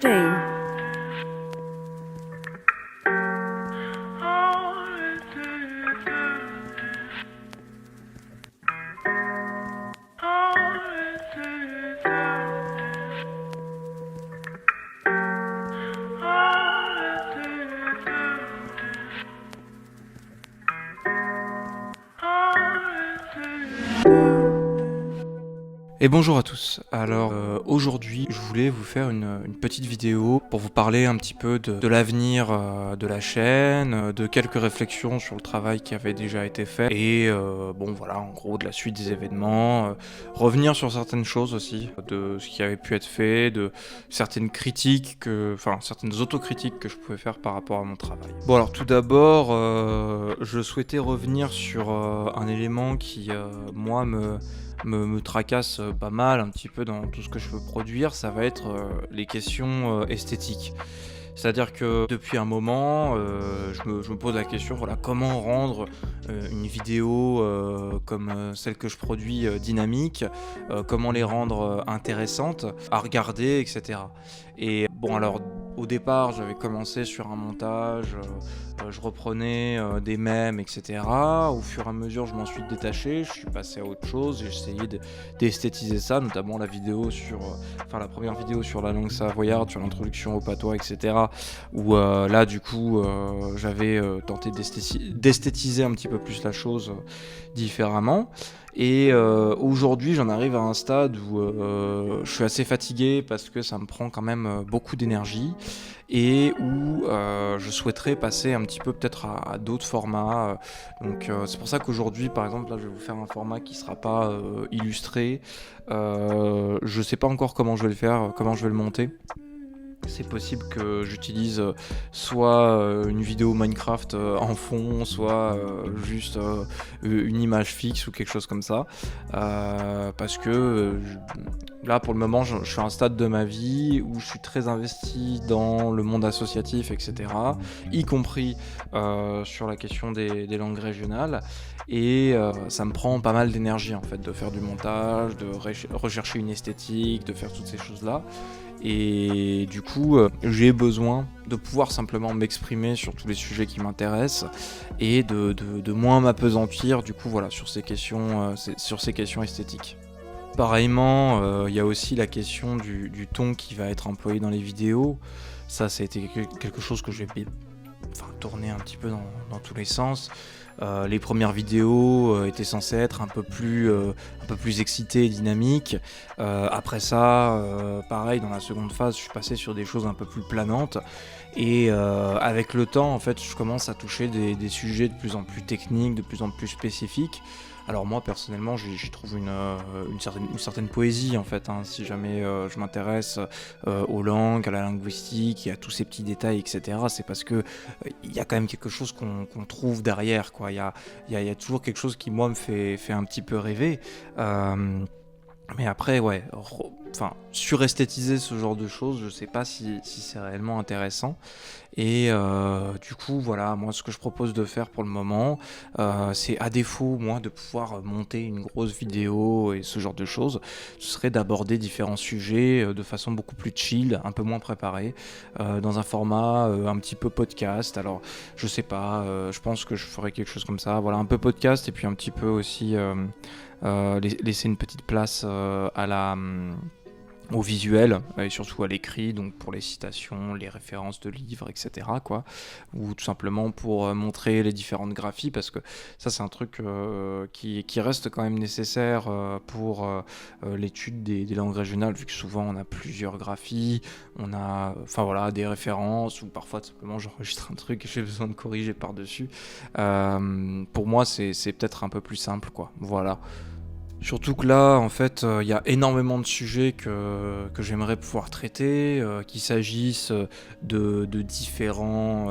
16. Et bonjour à tous. Alors aujourd'hui je voulais vous faire une petite vidéo pour vous parler un petit peu de l'avenir de la chaîne, de quelques réflexions sur le travail qui avait déjà été fait et bon voilà, en gros de la suite des événements, revenir sur certaines choses aussi, de ce qui avait pu être fait, de certaines critiques, certaines autocritiques que je pouvais faire par rapport à mon travail. Bon alors tout d'abord je souhaitais revenir sur un élément qui moi me tracasse pas mal un petit peu dans tout ce que je veux produire, ça va être les questions esthétiques. C'est-à-dire que depuis un moment, je me pose la question, voilà, comment rendre une vidéo comme celle que je produis dynamique, comment les rendre intéressantes à regarder, etc. Et bon alors, au départ, j'avais commencé sur un montage, je reprenais des mèmes, etc. Au fur et à mesure, je m'en suis détaché, je suis passé à autre chose, j'ai essayé d'esthétiser ça, notamment la vidéo sur, la première vidéo sur la langue savoyarde, sur l'introduction au patois, etc. Où là, du coup, j'avais tenté d'esthétiser un petit peu plus la chose différemment. Et aujourd'hui, j'en arrive à un stade où je suis assez fatigué parce que ça me prend quand même beaucoup d'énergie et où je souhaiterais passer un petit peu peut-être à d'autres formats. Donc c'est pour ça qu'aujourd'hui, par exemple, là, je vais vous faire un format qui sera pas illustré. Je sais pas encore comment je vais le faire, comment je vais le monter. C'est possible que j'utilise soit une vidéo Minecraft en fond, soit juste une image fixe ou quelque chose comme ça. Parce que là, pour le moment, je suis à un stade de ma vie où je suis très investi dans le monde associatif, etc. Y compris sur la question des langues régionales. Et ça me prend pas mal d'énergie en fait, de faire du montage, de rechercher une esthétique, de faire toutes ces choses-là. Et du coup, j'ai besoin de pouvoir simplement m'exprimer sur tous les sujets qui m'intéressent et de moins m'appesantir du coup voilà, sur ces questions esthétiques. Pareillement, il y a aussi la question du ton qui va être employé dans les vidéos. Ça a été quelque chose que je vais tourner un petit peu dans tous les sens. Les premières vidéos étaient censées être un peu plus excitées et dynamiques. Après ça, pareil, dans la seconde phase, je suis passé sur des choses un peu plus planantes. Et avec le temps, en fait, je commence à toucher des sujets de plus en plus techniques, de plus en plus spécifiques. Alors moi personnellement j'y trouve une certaine poésie en fait, hein, si jamais je m'intéresse aux langues, à la linguistique et à tous ces petits détails, etc. C'est parce que il y a quand même quelque chose qu'on trouve derrière, quoi. Il y a toujours quelque chose qui moi me fait un petit peu rêver. Mais après, ouais, suresthétiser ce genre de choses, je sais pas si c'est réellement intéressant. Et du coup, voilà, moi, ce que je propose de faire pour le moment, c'est à défaut, moi, de pouvoir monter une grosse vidéo et ce genre de choses, ce serait d'aborder différents sujets de façon beaucoup plus chill, un peu moins préparée, dans un format un petit peu podcast. Alors, je sais pas, je pense que je ferai quelque chose comme ça, voilà, un peu podcast et puis un petit peu aussi laisser une petite place au visuel et surtout à l'écrit, donc pour les citations, les références de livres, etc. quoi, ou tout simplement pour montrer les différentes graphies, parce que ça c'est un truc qui reste quand même nécessaire pour l'étude des langues régionales, vu que souvent on a plusieurs graphies, on a des références, ou parfois tout simplement j'enregistre un truc et j'ai besoin de corriger par-dessus. Pour moi c'est peut-être un peu plus simple, quoi, voilà. Surtout que là, en fait, il y a énormément de sujets que j'aimerais pouvoir traiter, qu'il s'agisse de différents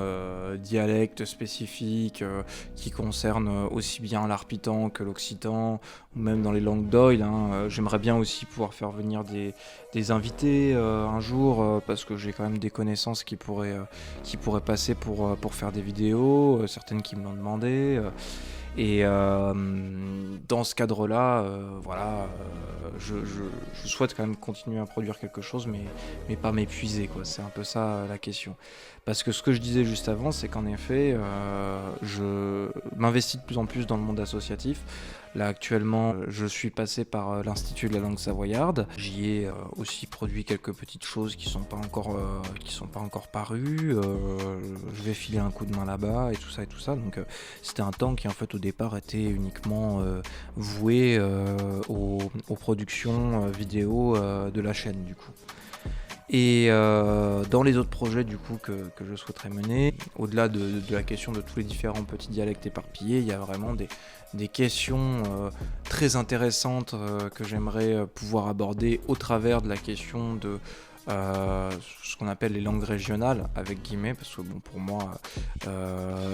dialectes spécifiques qui concernent aussi bien l'arpitan que l'occitan, ou même dans les langues d'oïl, hein. J'aimerais bien aussi pouvoir faire venir des invités un jour, parce que j'ai quand même des connaissances qui pourraient passer pour faire des vidéos, certaines qui me l'ont demandé. Et dans ce cadre-là, je souhaite quand même continuer à produire quelque chose, mais pas m'épuiser, quoi. C'est un peu ça la question. Parce que ce que je disais juste avant, c'est qu'en effet, je m'investis de plus en plus dans le monde associatif. Là actuellement, je suis passé par l'Institut de la langue savoyarde. J'y ai aussi produit quelques petites choses qui sont pas encore parues. Je vais filer un coup de main là-bas et tout ça et tout ça. Donc c'était un temps qui en fait au départ était uniquement voué aux productions vidéo de la chaîne du coup. Et dans les autres projets du coup que je souhaiterais mener, au-delà de la question de tous les différents petits dialectes éparpillés, il y a vraiment des questions très intéressantes que j'aimerais pouvoir aborder au travers de la question de ce qu'on appelle les langues régionales, avec guillemets, parce que bon, pour moi,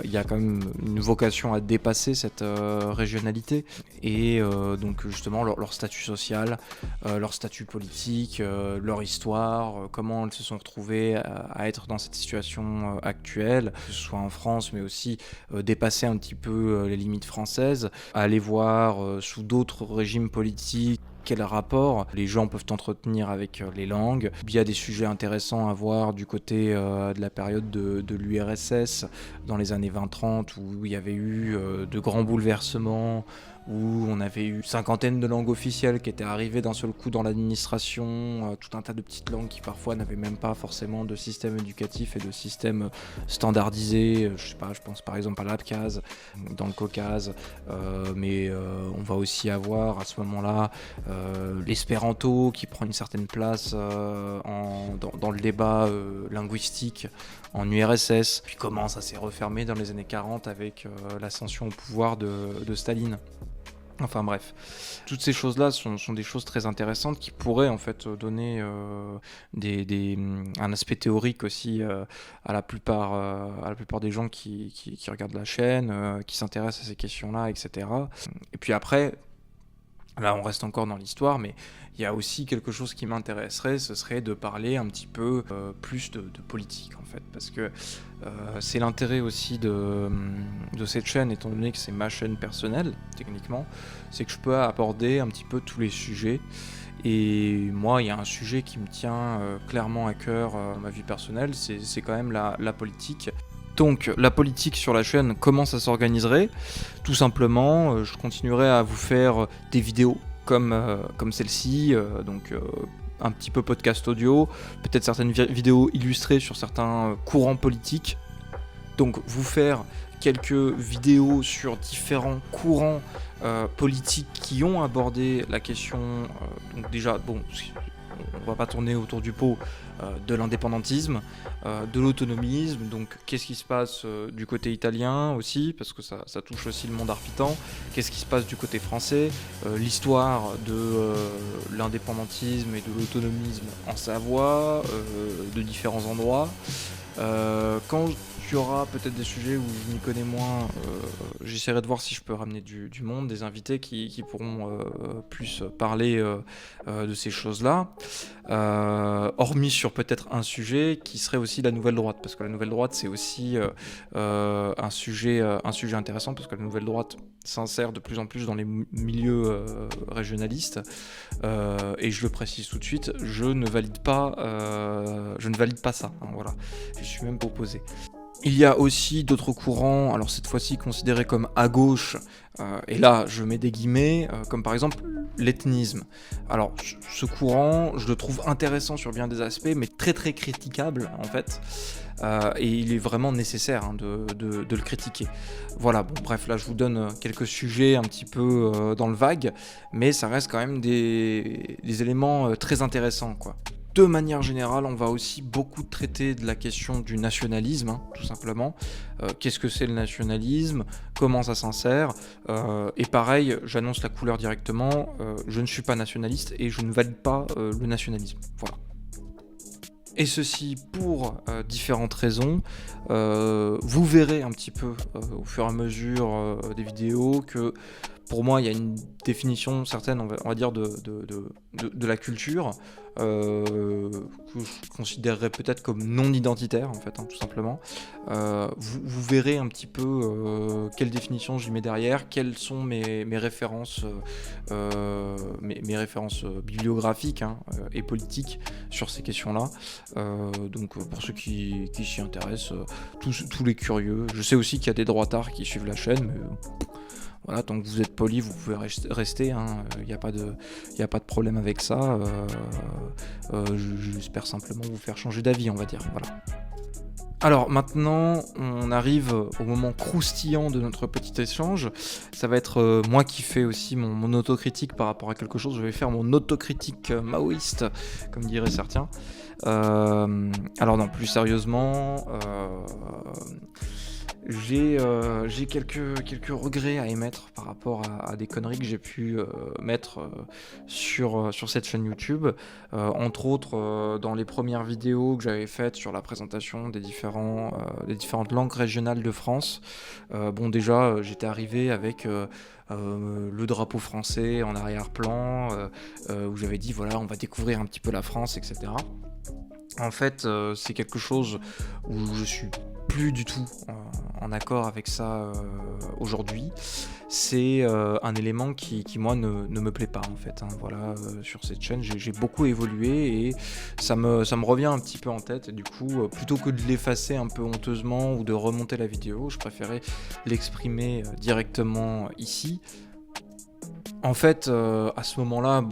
il y a quand même une vocation à dépasser cette régionalité, et donc justement leur statut social, leur statut politique, leur histoire, comment elles se sont retrouvées à être dans cette situation actuelle, que ce soit en France, mais aussi dépasser un petit peu les limites françaises, aller voir sous d'autres régimes politiques quel rapport les gens peuvent entretenir avec les langues. Il y a des sujets intéressants à voir du côté de la période de l'URSS dans les années 20-30 où il y avait eu de grands bouleversements, où on avait eu une cinquantaine de langues officielles qui étaient arrivées d'un seul coup dans l'administration, tout un tas de petites langues qui parfois n'avaient même pas forcément de système éducatif et de système standardisé. Je sais pas, je pense par exemple à l'Abkhazie dans le Caucase, mais on va aussi avoir à ce moment-là l'espéranto qui prend une certaine place dans le débat linguistique en URSS, puis comment ça s'est refermé dans les années 40 avec l'ascension au pouvoir de Staline. Enfin bref, toutes ces choses-là sont des choses très intéressantes qui pourraient en fait donner un aspect théorique aussi à la plupart des gens qui regardent la chaîne, qui s'intéressent à ces questions-là, etc. Et puis après, là on reste encore dans l'histoire, mais il y a aussi quelque chose qui m'intéresserait, ce serait de parler un petit peu plus de politique en fait, parce que c'est l'intérêt aussi de cette chaîne, étant donné que c'est ma chaîne personnelle, techniquement, c'est que je peux aborder un petit peu tous les sujets. Et moi, il y a un sujet qui me tient clairement à cœur dans ma vie personnelle, c'est quand même la politique. Donc la politique sur la chaîne, comment ça s'organiserait? Tout simplement, je continuerai à vous faire des vidéos comme celle-ci, donc un petit peu podcast audio, peut-être certaines vidéos illustrées sur certains courants politiques. Donc vous faire quelques vidéos sur différents courants politiques qui ont abordé la question, donc déjà, bon, on va pas tourner autour du pot, de l'indépendantisme, de l'autonomisme, donc qu'est-ce qui se passe du côté italien aussi, parce que ça touche aussi le monde arpitan, qu'est-ce qui se passe du côté français, l'histoire de l'indépendantisme et de l'autonomisme en Savoie, de différents endroits. Quand il y aura peut-être des sujets où je m'y connais moins, j'essaierai de voir si je peux ramener du monde, des invités qui pourront plus parler de ces choses-là, hormis sur peut-être un sujet qui serait aussi la nouvelle droite, parce que la nouvelle droite c'est aussi un sujet intéressant, parce que la nouvelle droite s'insère de plus en plus dans les milieux régionalistes, et je le précise tout de suite, je ne valide pas ça, hein, voilà, je suis même pas opposé. Il y a aussi d'autres courants, alors cette fois-ci considérés comme à gauche, et là je mets des guillemets, comme par exemple l'ethnisme. Alors ce courant, je le trouve intéressant sur bien des aspects, mais très très critiquable en fait, et il est vraiment nécessaire de le critiquer. Voilà, bon bref, là je vous donne quelques sujets un petit peu dans le vague, mais ça reste quand même des éléments très intéressants, quoi. De manière générale, on va aussi beaucoup traiter de la question du nationalisme, hein, tout simplement. Qu'est-ce que c'est le nationalisme? Comment ça s'insère? Et pareil, j'annonce la couleur directement, je ne suis pas nationaliste et je ne valide pas le nationalisme. Voilà. Et ceci pour différentes raisons. Vous verrez un petit peu au fur et à mesure des vidéos que pour moi, il y a une définition certaine, on va dire, de la culture, que je considérerais peut-être comme non identitaire, en fait, tout simplement. Vous verrez un petit peu quelle définition j'y mets derrière, quelles sont mes références, mes références bibliographiques et politiques sur ces questions-là. Donc pour ceux qui s'y intéressent, tous les curieux. Je sais aussi qu'il y a des droitards qui suivent la chaîne, mais voilà, tant que vous êtes poli, vous pouvez rester, il n'y a pas de problème avec ça. J'espère simplement vous faire changer d'avis, on va dire. Voilà. Alors maintenant, on arrive au moment croustillant de notre petit échange. Ça va être moi qui fais aussi mon autocritique par rapport à quelque chose. Je vais faire mon autocritique maoïste, comme diraient certains. Alors non, plus sérieusement, j'ai quelques regrets à émettre par rapport à des conneries que j'ai pu mettre sur cette chaîne YouTube. Entre autres, dans les premières vidéos que j'avais faites sur la présentation des différentes langues régionales de France. Déjà, j'étais arrivé avec le drapeau français en arrière-plan, où j'avais dit voilà, on va découvrir un petit peu la France, etc. En fait, c'est quelque chose où je suis plus du tout en accord avec ça aujourd'hui. C'est un élément qui moi ne me plaît pas en fait. Voilà, sur cette chaîne j'ai beaucoup évolué et ça me revient un petit peu en tête. Et du coup, plutôt que de l'effacer un peu honteusement ou de remonter la vidéo, je préférais l'exprimer directement ici. En fait, à ce moment-là,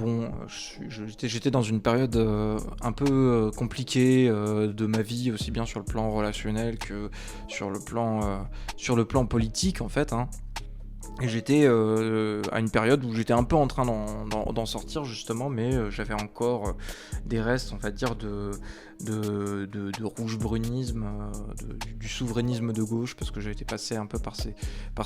j'étais dans une période un peu compliquée de ma vie, aussi bien sur le plan relationnel que sur le plan politique, en fait. Et j'étais à une période où j'étais un peu en train d'en sortir, justement, mais j'avais encore des restes, on va dire, de rouge-brunisme, du souverainisme de gauche, parce que j'ai été passé un peu par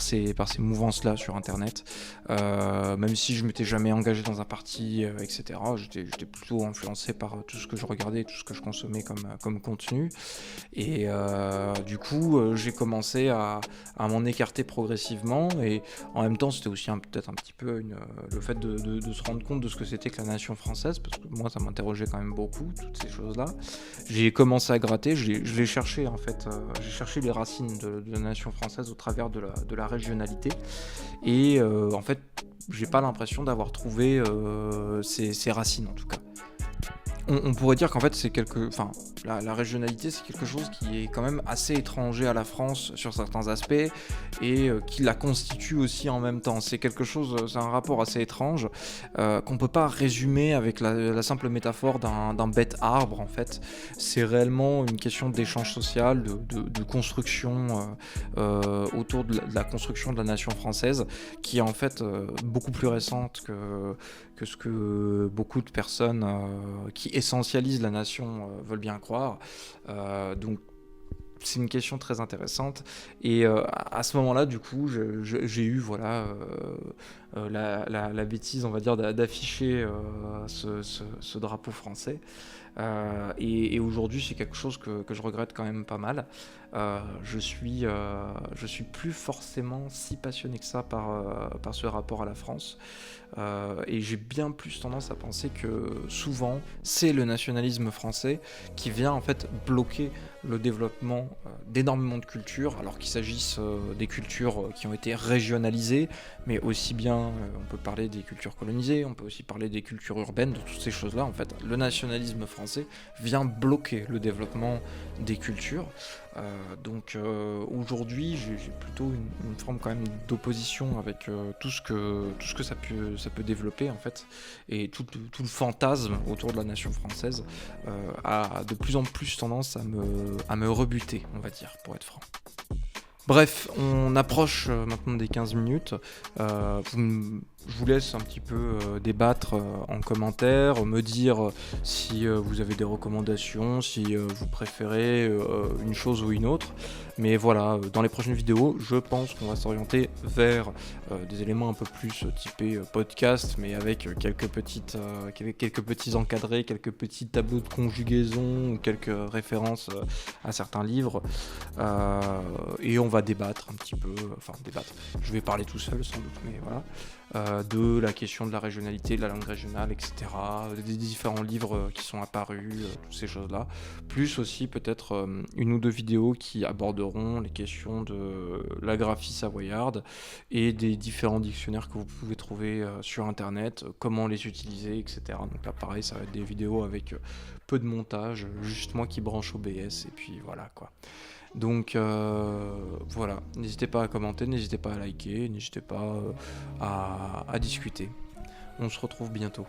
ces mouvances-là sur Internet. Même si je m'étais jamais engagé dans un parti, etc., j'étais plutôt influencé par tout ce que je regardais, tout ce que je consommais comme contenu. Et du coup, j'ai commencé à m'en écarter progressivement. Et en même temps, c'était aussi peut-être un petit peu le fait de se rendre compte de ce que c'était que la nation française, parce que moi, ça m'interrogeait quand même beaucoup, toutes ces choses-là. J'ai commencé à gratter, je l'ai cherché en fait, j'ai cherché les racines de la nation française au travers de la régionalité. Et en fait, j'ai pas l'impression d'avoir trouvé ces racines en tout cas. On pourrait dire qu'en fait la régionalité c'est quelque chose qui est quand même assez étranger à la France sur certains aspects et qui la constitue aussi en même temps. C'est un rapport assez étrange qu'on peut pas résumer avec la simple métaphore d'un bête arbre en fait. C'est réellement une question d'échange social, de construction autour de la construction de la nation française qui est en fait beaucoup plus récente que ce que beaucoup de personnes qui essentialisent la nation veulent bien croire. Donc c'est une question très intéressante et à ce moment-là du coup j'ai eu la bêtise on va dire d'afficher ce drapeau français et aujourd'hui c'est quelque chose que je regrette quand même pas mal. Je suis plus forcément si passionné que ça par ce rapport à la France et j'ai bien plus tendance à penser que souvent c'est le nationalisme français qui vient en fait bloquer le développement d'énormément de cultures, alors qu'il s'agisse des cultures qui ont été régionalisées, mais aussi bien on peut parler des cultures colonisées, on peut aussi parler des cultures urbaines, de toutes ces choses-là. En fait, le nationalisme français vient bloquer le développement des cultures. Donc aujourd'hui j'ai plutôt une forme quand même d'opposition avec tout ce que ça peut développer en fait, et tout le fantasme autour de la nation française a de plus en plus tendance à me rebuter, on va dire, pour être franc. Bref, on approche maintenant des 15 minutes. Je vous laisse un petit peu débattre en commentaire, me dire si vous avez des recommandations, si vous préférez une chose ou une autre. Mais voilà, dans les prochaines vidéos, je pense qu'on va s'orienter vers des éléments un peu plus typés podcast, mais avec quelques petits encadrés, quelques petits tableaux de conjugaison ou quelques références à certains livres. Et on va débattre un petit peu, enfin débattre, je vais parler tout seul sans doute, mais voilà, de la question de la régionalité, de la langue régionale, etc., des différents livres qui sont apparus, toutes ces choses-là, plus aussi peut-être une ou deux vidéos qui aborderont les questions de la graphie savoyarde et des différents dictionnaires que vous pouvez trouver sur internet, comment les utiliser, etc. Donc là pareil, ça va être des vidéos avec peu de montage, juste moi qui branche OBS et puis voilà quoi. Donc voilà, n'hésitez pas à commenter, n'hésitez pas à liker, n'hésitez pas à discuter. On se retrouve bientôt.